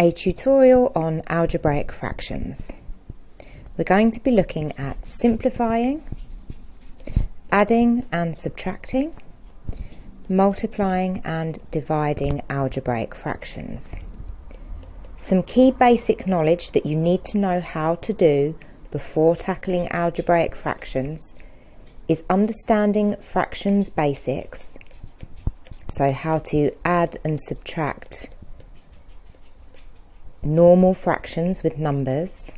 a tutorial on algebraic fractions. We're going to be looking at simplifying, adding and subtracting, multiplying and dividing algebraic fractions. Some key basic knowledge that you need to know how to do before tackling algebraic fractions is understanding fractions basics, so how to add and subtract normal fractions with numbers,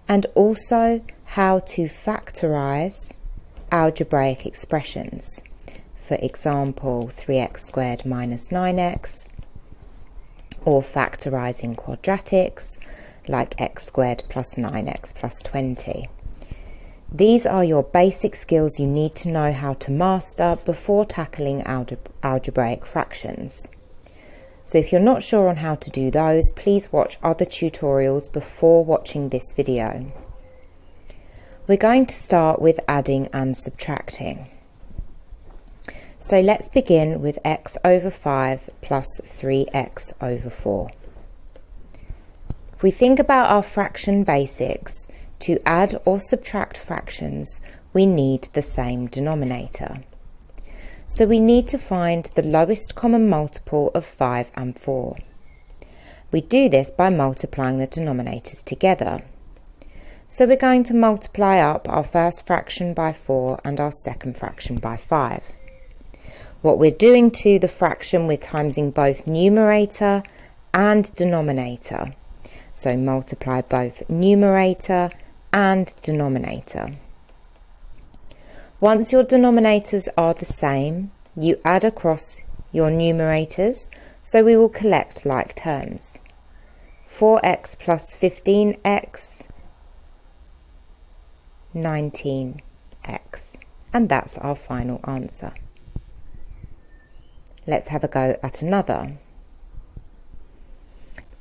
and also how to factorize algebraic expressions. For example, 3x squared minus 9x, or factorizing quadratics like x squared plus 9x plus 20. These are your basic skills you need to know how to master before tackling algebraic fractions. So if you're not sure on how to do those, please watch other tutorials before watching this video. We're going to start with adding and subtracting. So let's begin with x over 5 plus 3x over 4. If we think about our fraction basics, to add or subtract fractions, we need the same denominator. So we need to find the lowest common multiple of 5 and 4. We do this by multiplying the denominators together. So we're going to multiply up our first fraction by 4 and our second fraction by 5. What we're doing to the fraction, we're timesing both numerator and denominator. So multiply both numerator and denominator. Once your denominators are the same, you add across your numerators, so we will collect like terms. 4x plus 15x, 19x, and that's our final answer. Let's have a go at another.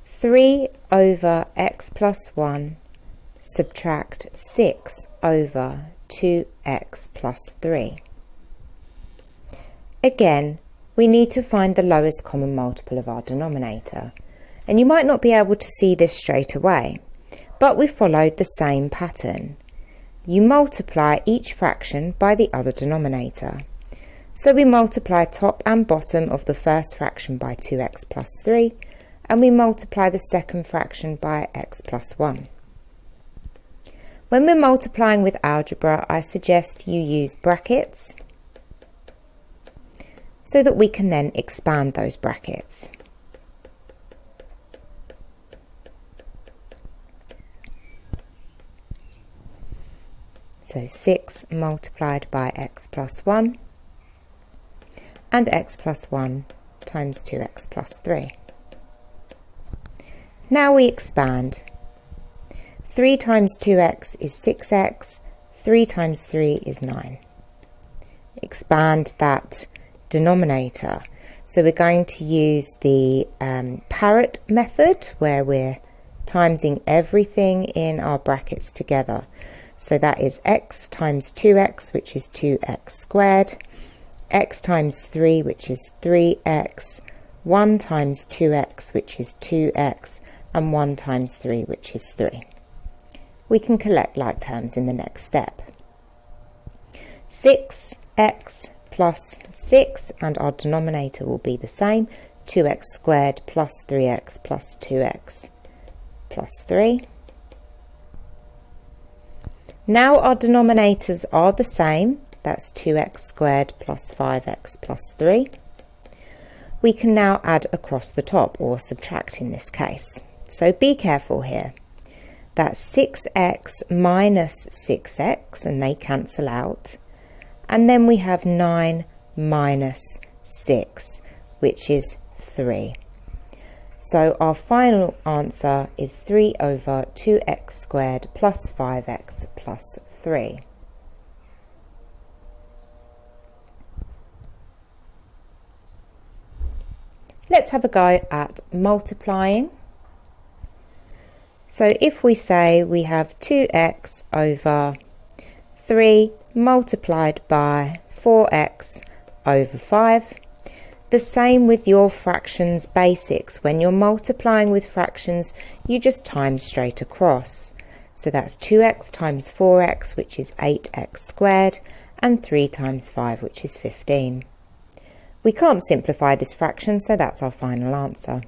3 over x plus 1 subtract 6 over 2x plus 3. Again, we need to find the lowest common multiple of our denominator. And you might not be able to see this straight away, but we followed the same pattern. You multiply each fraction by the other denominator. So we multiply top and bottom of the first fraction by 2x plus 3, and we multiply the second fraction by x plus 1. When we're multiplying with algebra, I suggest you use brackets so that we can then expand those brackets. So 6 multiplied by x plus 1 and x plus 1 times 2x plus 3. Now we expand. 3 times 2x is 6x, 3 times 3 is 9. Expand that denominator. So we're going to use the parrot method, where we're timesing everything in our brackets together. So that is x times 2x, which is 2x squared, x times 3, which is 3x, 1 times 2x, which is 2x, and 1 times 3, which is 3. We can collect like terms in the next step. 6x plus 6, and our denominator will be the same, 2x squared plus 3x plus 2x plus 3. Now our denominators are the same, that's 2x squared plus 5x plus 3. We can now add across the top, or subtract in this case. So be careful here. That's 6x minus 6x, and they cancel out. And then we have 9 minus 6, which is 3. So our final answer is 3 over 2x squared plus 5x plus 3. Let's have a go at multiplying. So if we say we have 2x over 3 multiplied by 4x over 5, The same with your fractions basics. When you're multiplying with fractions, you just times straight across. So that's 2x times 4x, which is 8x squared, and 3 times 5, which is 15. We can't simplify this fraction, so that's our final answer.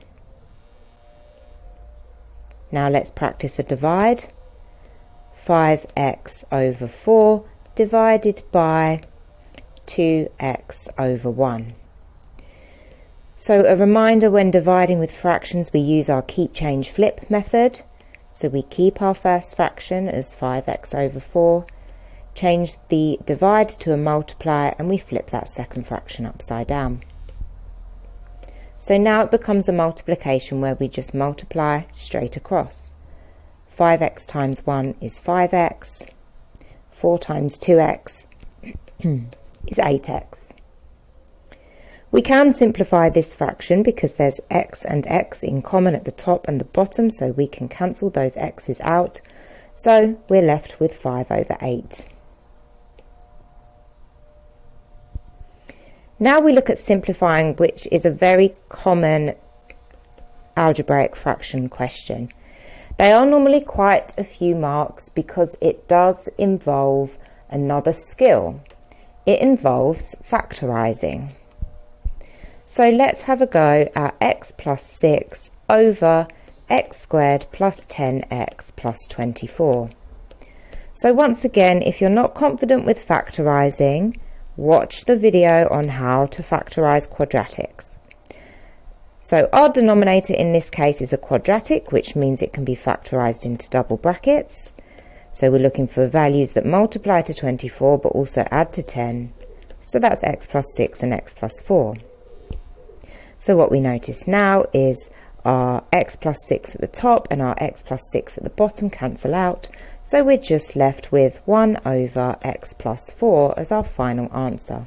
Now let's practice a divide. 5x over 4 divided by 2x over 1. So a reminder, when dividing with fractions, we use our keep, change, flip method. So we keep our first fraction as 5x over 4, change the divide to a multiply, and we flip that second fraction upside down. So now it becomes a multiplication where we just multiply straight across. 5x times 1 is 5x, 4 times 2x is 8x. We can simplify this fraction because there's x and x in common at the top and the bottom, so we can cancel those x's out. So we're left with 5 over 8. Now we look at simplifying, which is a very common algebraic fraction question. They are normally quite a few marks because it does involve another skill. It involves factorising. So let's have a go at x plus 6 over x squared plus 10x plus 24. So once again, if you're not confident with factorising, watch the video on how to factorise quadratics. So our denominator in this case is a quadratic, which means it can be factorised into double brackets. So we're looking for values that multiply to 24 but also add to 10. So that's x plus 6 and x plus 4. So what we notice now is our x plus 6 at the top and our x plus 6 at the bottom cancel out. So we're just left with 1 over x plus 4 as our final answer.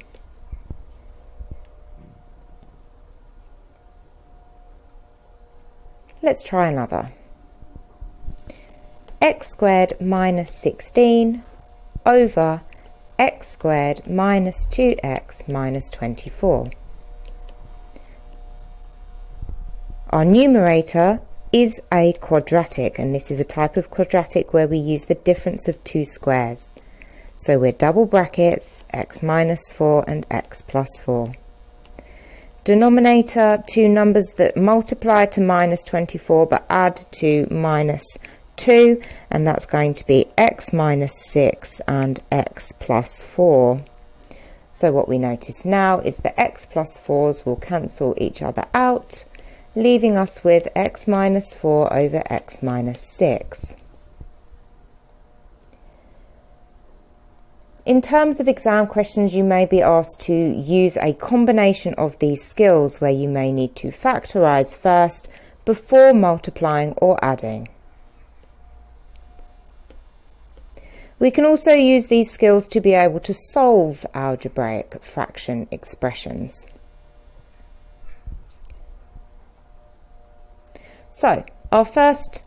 Let's try another. X squared minus 16 over x squared minus 2x minus 24. Our numerator is a quadratic, and this is a type of quadratic where we use the difference of two squares. So we're double brackets, x minus 4 and x plus 4. Denominator, two numbers that multiply to minus 24 but add to minus 2, and that's going to be x minus 6 and x plus 4. So what we notice now is that x plus 4's will cancel each other out, leaving us with x minus 4 over x minus 6. In terms of exam questions, you may be asked to use a combination of these skills where you may need to factorise first before multiplying or adding. We can also use these skills to be able to solve algebraic fraction expressions. So, our first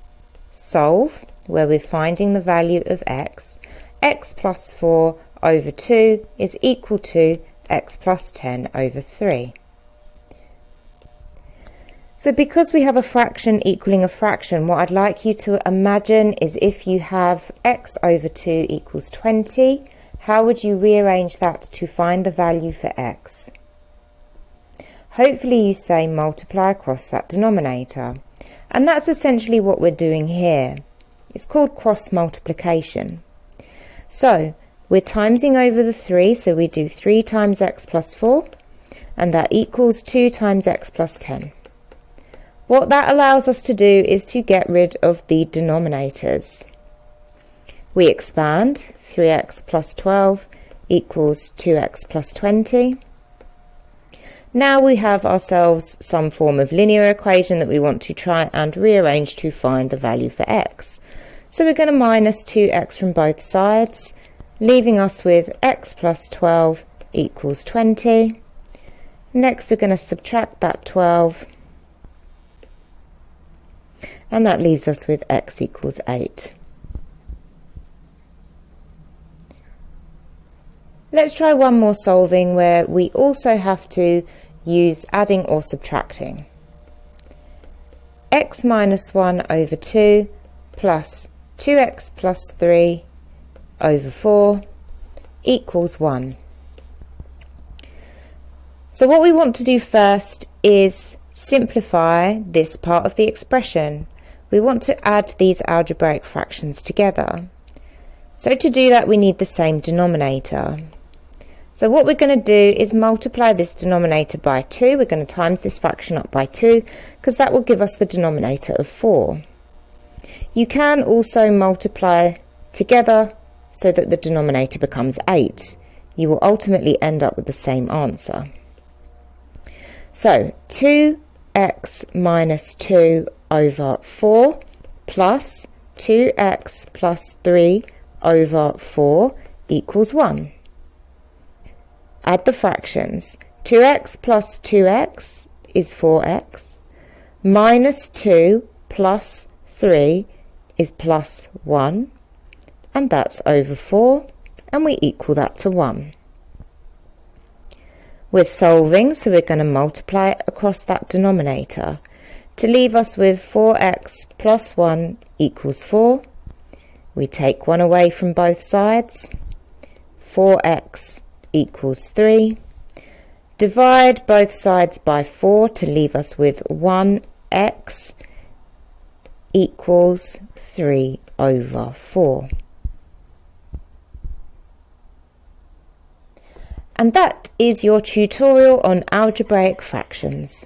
solve, where we're finding the value of x, x plus 4 over 2 is equal to x plus 10 over 3. So because we have a fraction equaling a fraction, what I'd like you to imagine is if you have x over 2 equals 20, how would you rearrange that to find the value for x? Hopefully you say multiply across that denominator. And that's essentially what we're doing here. It's called cross multiplication. So we're timesing over the 3, so we do 3 times x plus 4, and that equals 2 times x plus 10. What that allows us to do is to get rid of the denominators. We expand, 3x plus 12 equals 2x plus 20. Now we have ourselves some form of linear equation that we want to try and rearrange to find the value for x. So we're going to minus 2x from both sides, leaving us with x plus 12 equals 20. Next we're going to subtract that 12, and that leaves us with x equals 8. Let's try one more solving where we also have to use adding or subtracting. X minus 1 over 2 plus 2x plus 3 over 4 equals 1. So what we want to do first is simplify this part of the expression. We want to add these algebraic fractions together. So to do that we need the same denominator. So what we're going to do is multiply this denominator by 2. We're going to times this fraction up by 2 because that will give us the denominator of 4. You can also multiply together so that the denominator becomes 8. You will ultimately end up with the same answer. So 2x minus 2 over 4 plus 2x plus 3 over 4 equals 1. Add the fractions. 2x plus 2x is 4x. Minus 2 plus 3 is plus 1. And that's over 4. And we equal that to 1. We're solving, so we're going to multiply it across that denominator to leave us with 4x plus 1 equals 4. We take 1 away from both sides. 4x equals 3. Divide both sides by 4 to leave us with 1x equals 3 over 4. And that is your tutorial on algebraic fractions.